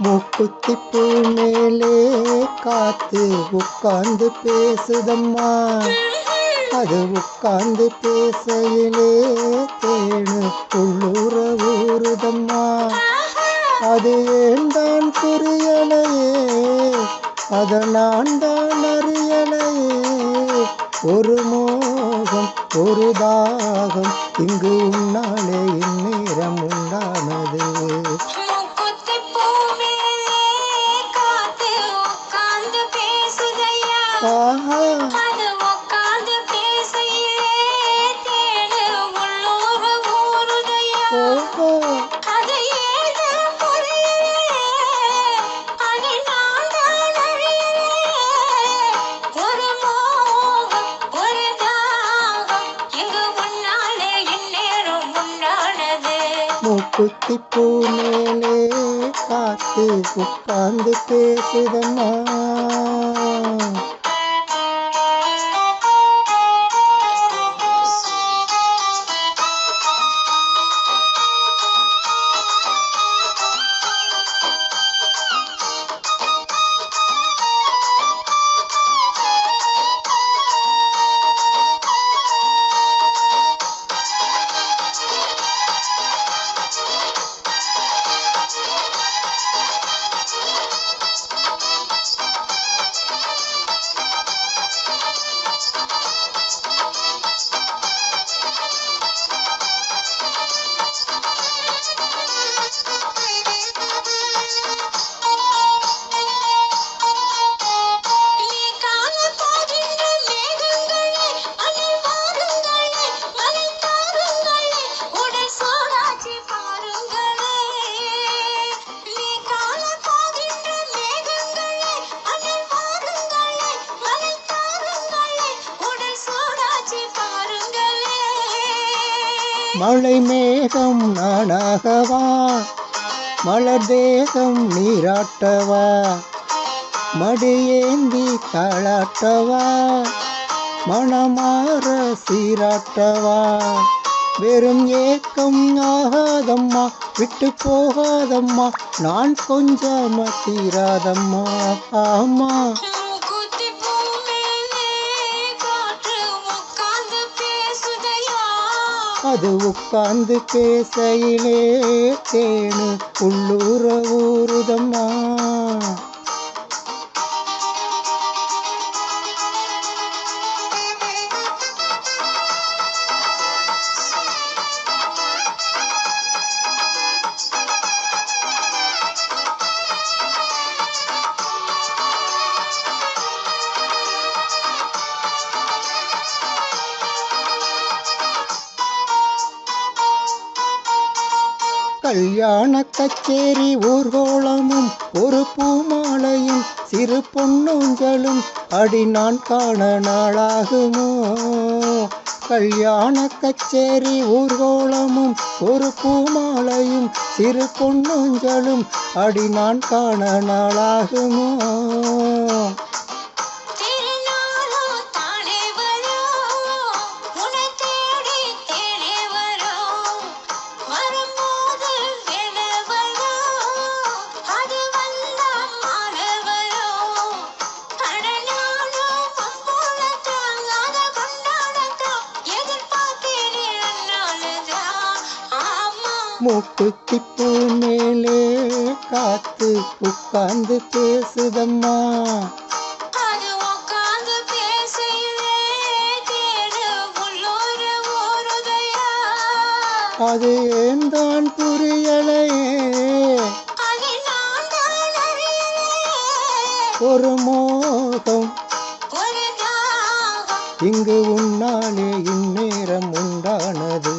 மூக்குத்தி பூ மேலே காத்து உட்கார்ந்து பேசுதம்மா. அது உட்கார்ந்து பேசையிலே தேனு உள்ளூர ஊறுதம்மா. அது ஏன்தான் புரியலையே, அத நான் தான் அறியலையே. ஒரு மோகம் ஒரு தாகம் இங்கு உன்னாலே இந்நேரம் உண்டானது. மூக்குத்தி பூ மேலே காத்து உட்கார்ந்து பேசுதம்மா. மழை மேகம் நானாகவா, மலர் தேகம் நீராட்டவா, மடியேந்தி தாளாட்டவா, மனமாற சீராட்டவா. வெறும் ஏக்கம் ஆகாதம்மா, விட்டு போகாதம்மா, நான் கொஞ்சமா தீராதம்மா. ஆமா அது உட்கார்ந்து பேசையிலே தேனு உள்ளூர ஊறுதம்மா. கல்யாண கச்சேரி ஊர்கோளமும் ஒரு பூமாலையும் சிறு பொன்னூஞ்சலும் அடி நான் காண நாளாகுமோ. கல்யாண கச்சேரி ஊர்கோளமும் ஒரு பூமாலையும் சிறு பொன்னூஞ்சலும் அடி நான் காண நாளாகுமோ. மூக்குத்தி பூ மேலே காத்து உட்கார்ந்து பேசுதம்மா. அது ஏன்தான் புரியலையே, ஒரு மோகம் இங்கு உன்னாலே இந்நேரம் உண்டானது.